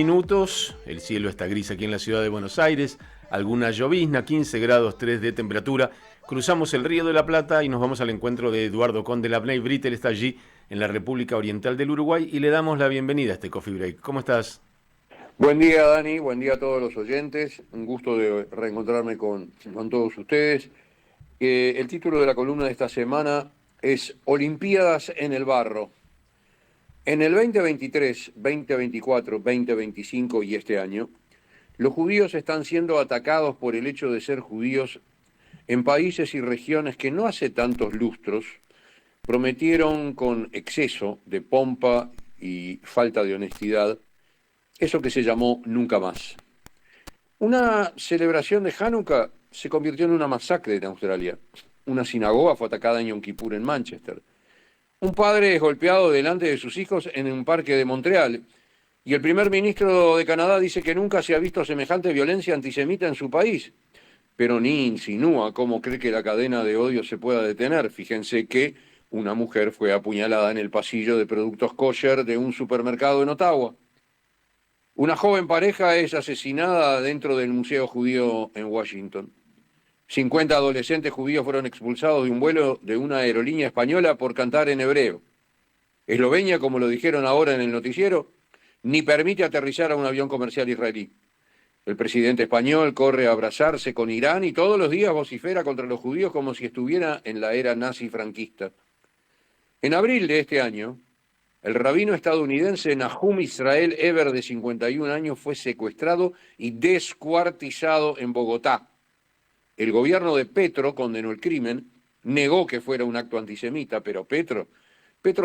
Minutos, el cielo está gris aquí en la ciudad de Buenos Aires, alguna llovizna, 15 grados 3 de temperatura. Cruzamos el Río de la Plata y nos vamos al encuentro de Eduardo Conde Labney. Britel está allí en la República Oriental del Uruguay y le damos la bienvenida a este Coffee Break. ¿Cómo estás? Buen día, Dani, buen día a todos los oyentes. Un gusto de reencontrarme con todos ustedes. El título de la columna de esta semana es Olimpiadas en el barro. En el 2023, 2024, 2025 y este año, los judíos están siendo atacados por el hecho de ser judíos en países y regiones que no hace tantos lustros prometieron con exceso de pompa y falta de honestidad eso que se llamó Nunca Más. Una celebración de Hanukkah se convirtió en una masacre en Australia. Una sinagoga fue atacada en Yom Kippur en Manchester. Un padre es golpeado delante de sus hijos en un parque de Montreal. Y el primer ministro de Canadá dice que nunca se ha visto semejante violencia antisemita en su país. Pero ni insinúa cómo cree que la cadena de odio se pueda detener. Fíjense que una mujer fue apuñalada en el pasillo de productos kosher de un supermercado en Ottawa. Una joven pareja es asesinada dentro del Museo Judío en Washington. 50 adolescentes judíos fueron expulsados de un vuelo de una aerolínea española por cantar en hebreo. Eslovenia, como lo dijeron ahora en el noticiero, ni permite aterrizar a un avión comercial israelí. El presidente español corre a abrazarse con Irán y todos los días vocifera contra los judíos como si estuviera en la era nazi franquista. En abril de este año, el rabino estadounidense Nahum Israel Eber, de 51 años, fue secuestrado y descuartizado en Bogotá. El gobierno de Petro condenó el crimen, negó que fuera un acto antisemita, pero Petro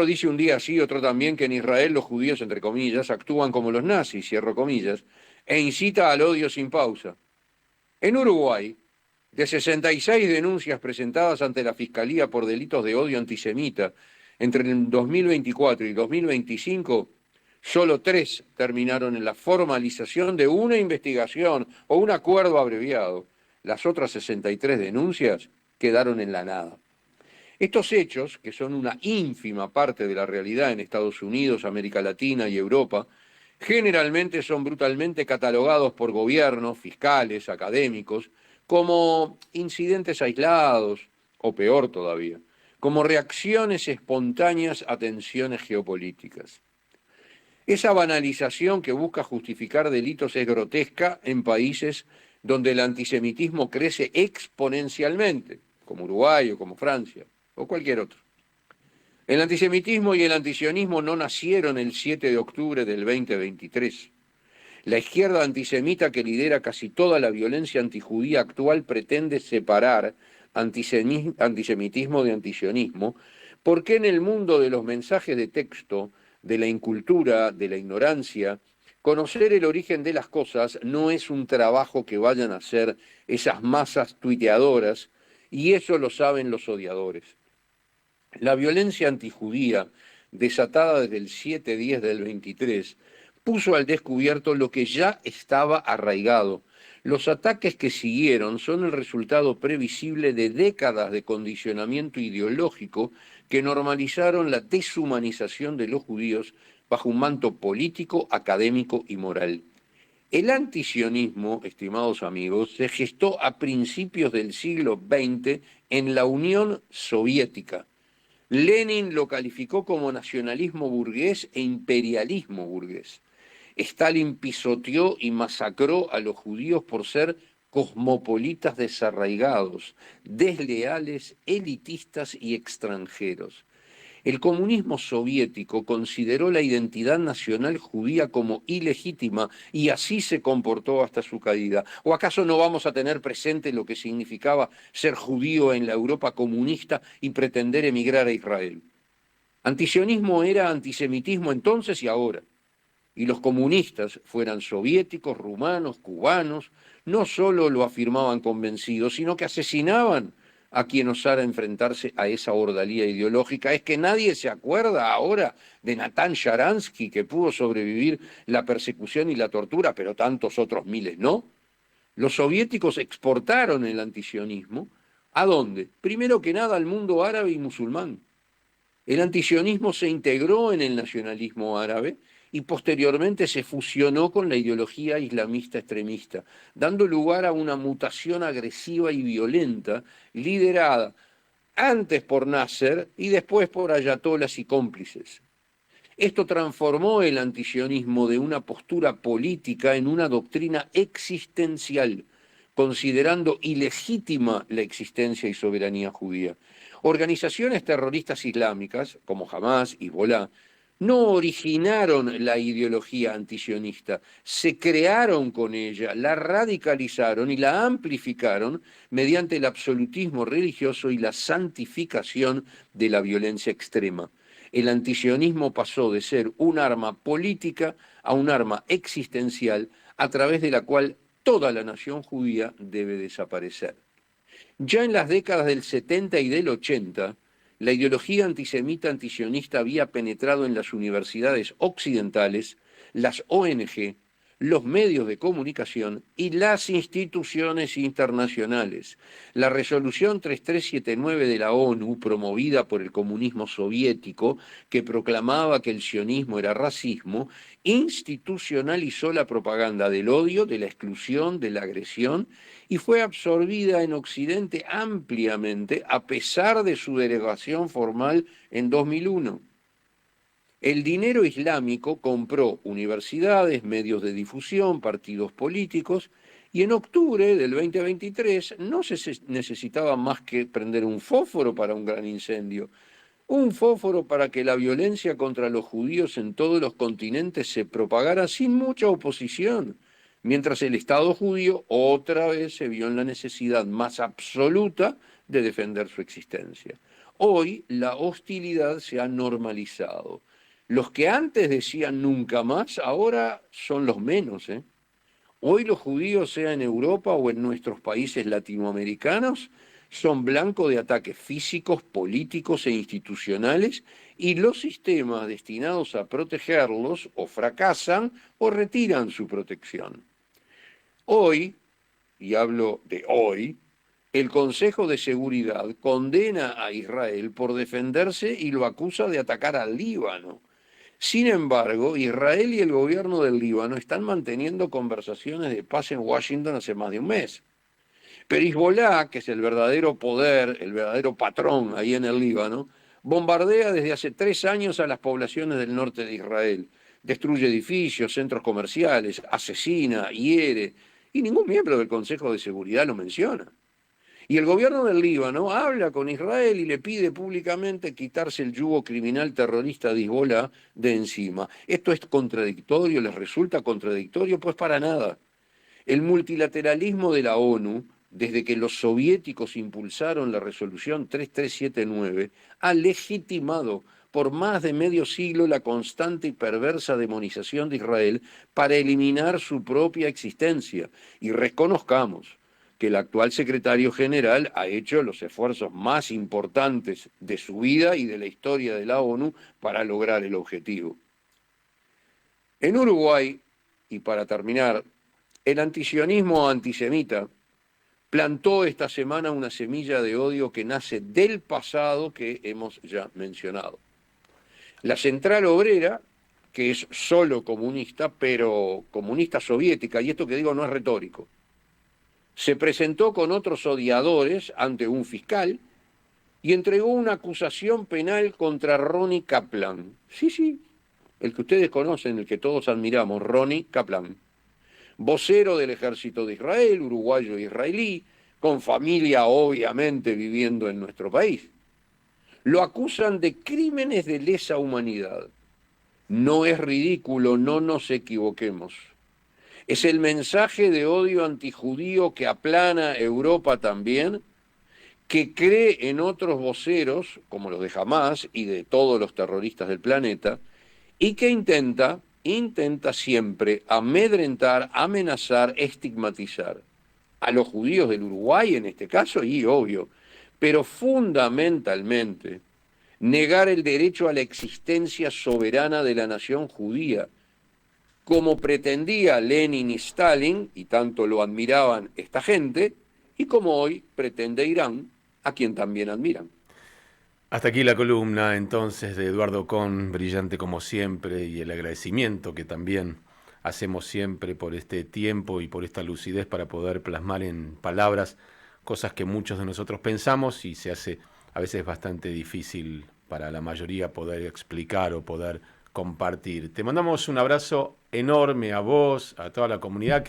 dice un día sí, otro también, que en Israel los judíos, entre comillas, actúan como los nazis, cierro comillas, e incita al odio sin pausa. En Uruguay, de 66 denuncias presentadas ante la Fiscalía por delitos de odio antisemita entre el 2024 y 2025, solo 3 terminaron en la formalización de una investigación o un acuerdo abreviado. Las otras 63 denuncias quedaron en la nada. Estos hechos, que son una ínfima parte de la realidad en Estados Unidos, América Latina y Europa, generalmente son brutalmente catalogados por gobiernos, fiscales, académicos, como incidentes aislados, o peor todavía, como reacciones espontáneas a tensiones geopolíticas. Esa banalización que busca justificar delitos es grotesca en países donde el antisemitismo crece exponencialmente, como Uruguay o como Francia, o cualquier otro. El antisemitismo y el antisionismo no nacieron el 7 de octubre del 2023. La izquierda antisemita que lidera casi toda la violencia antijudía actual pretende separar antisemitismo de antisionismo, porque en el mundo de los mensajes de texto, de la incultura, de la ignorancia, conocer el origen de las cosas no es un trabajo que vayan a hacer esas masas tuiteadoras, y eso lo saben los odiadores. La violencia antijudía, desatada desde el 7-10 del 23, puso al descubierto lo que ya estaba arraigado. Los ataques que siguieron son el resultado previsible de décadas de condicionamiento ideológico que normalizaron la deshumanización de los judíos bajo un manto político, académico y moral. El antisionismo, estimados amigos, se gestó a principios del siglo XX en la Unión Soviética. Lenin lo calificó como nacionalismo burgués e imperialismo burgués. Stalin pisoteó y masacró a los judíos por ser cosmopolitas desarraigados, desleales, elitistas y extranjeros. El comunismo soviético consideró la identidad nacional judía como ilegítima y así se comportó hasta su caída. ¿O acaso no vamos a tener presente lo que significaba ser judío en la Europa comunista y pretender emigrar a Israel? Antisionismo era antisemitismo entonces y ahora. Y los comunistas, fueran soviéticos, rumanos, cubanos, no solo lo afirmaban convencidos, sino que asesinaban a quien osara enfrentarse a esa ordalía ideológica. Es que nadie se acuerda ahora de Natán Sharansky, que pudo sobrevivir la persecución y la tortura, pero tantos otros miles no. Los soviéticos exportaron el antisionismo. ¿A dónde? Primero que nada al mundo árabe y musulmán. El antisionismo se integró en el nacionalismo árabe y posteriormente se fusionó con la ideología islamista extremista, dando lugar a una mutación agresiva y violenta liderada antes por Nasser y después por ayatolas y cómplices. Esto transformó el antisionismo de una postura política en una doctrina existencial, considerando ilegítima la existencia y soberanía judía. Organizaciones terroristas islámicas, como Hamas y Hezbollah, no originaron la ideología antisionista, se crearon con ella, la radicalizaron y la amplificaron mediante el absolutismo religioso y la santificación de la violencia extrema. El antisionismo pasó de ser un arma política a un arma existencial a través de la cual toda la nación judía debe desaparecer. Ya en las décadas del 70 y del 80, la ideología antisemita antisionista había penetrado en las universidades occidentales, las ONG, los medios de comunicación y las instituciones internacionales. La resolución 3379 de la ONU, promovida por el comunismo soviético, que proclamaba que el sionismo era racismo, institucionalizó la propaganda del odio, de la exclusión, de la agresión, y fue absorbida en Occidente ampliamente a pesar de su derogación formal en 2001. El dinero islámico compró universidades, medios de difusión, partidos políticos, y en octubre del 2023 no se necesitaba más que prender un fósforo para un gran incendio, un fósforo para que la violencia contra los judíos en todos los continentes se propagara sin mucha oposición, mientras el Estado judío otra vez se vio en la necesidad más absoluta de defender su existencia. Hoy la hostilidad se ha normalizado. Los que antes decían nunca más, ahora son los menos, ¿eh? Hoy los judíos, sea en Europa o en nuestros países latinoamericanos, son blanco de ataques físicos, políticos e institucionales, y los sistemas destinados a protegerlos o fracasan o retiran su protección. Hoy, y hablo de hoy, el Consejo de Seguridad condena a Israel por defenderse y lo acusa de atacar al Líbano. Sin embargo, Israel y el gobierno del Líbano están manteniendo conversaciones de paz en Washington hace más de un mes. Pero Hezbollah, que es el verdadero poder, el verdadero patrón ahí en el Líbano, bombardea desde hace 3 años a las poblaciones del norte de Israel. Destruye edificios, centros comerciales, asesina, hiere, y ningún miembro del Consejo de Seguridad lo menciona. Y el gobierno del Líbano habla con Israel y le pide públicamente quitarse el yugo criminal terrorista de Hezbollah de encima. ¿Esto es contradictorio? ¿Les resulta contradictorio? Pues para nada. El multilateralismo de la ONU, desde que los soviéticos impulsaron la resolución 3379, ha legitimado por más de medio siglo la constante y perversa demonización de Israel para eliminar su propia existencia. Y reconozcamos que el actual secretario general ha hecho los esfuerzos más importantes de su vida y de la historia de la ONU para lograr el objetivo. En Uruguay, y para terminar, el antisionismo antisemita plantó esta semana una semilla de odio que nace del pasado que hemos ya mencionado. La Central Obrera, que es solo comunista, pero comunista soviética, y esto que digo no es retórico, se presentó con otros odiadores ante un fiscal y entregó una acusación penal contra Ronnie Kaplan. Sí, el que ustedes conocen, el que todos admiramos, Ronnie Kaplan. Vocero del ejército de Israel, uruguayo israelí, con familia obviamente viviendo en nuestro país. Lo acusan de crímenes de lesa humanidad. No es ridículo, no nos equivoquemos. Es el mensaje de odio antijudío que aplana Europa también, que cree en otros voceros, como los de Hamas y de todos los terroristas del planeta, y que intenta siempre amedrentar, amenazar, estigmatizar a los judíos del Uruguay en este caso, y obvio, pero fundamentalmente negar el derecho a la existencia soberana de la nación judía, como pretendía Lenin y Stalin, y tanto lo admiraban esta gente, y como hoy pretende Irán, a quien también admiran. Hasta aquí la columna entonces de Eduardo Con, brillante como siempre, y el agradecimiento que también hacemos siempre por este tiempo y por esta lucidez para poder plasmar en palabras cosas que muchos de nosotros pensamos y se hace a veces bastante difícil para la mayoría poder explicar o poder compartir. Te mandamos un abrazo enorme a vos, a toda la comunidad.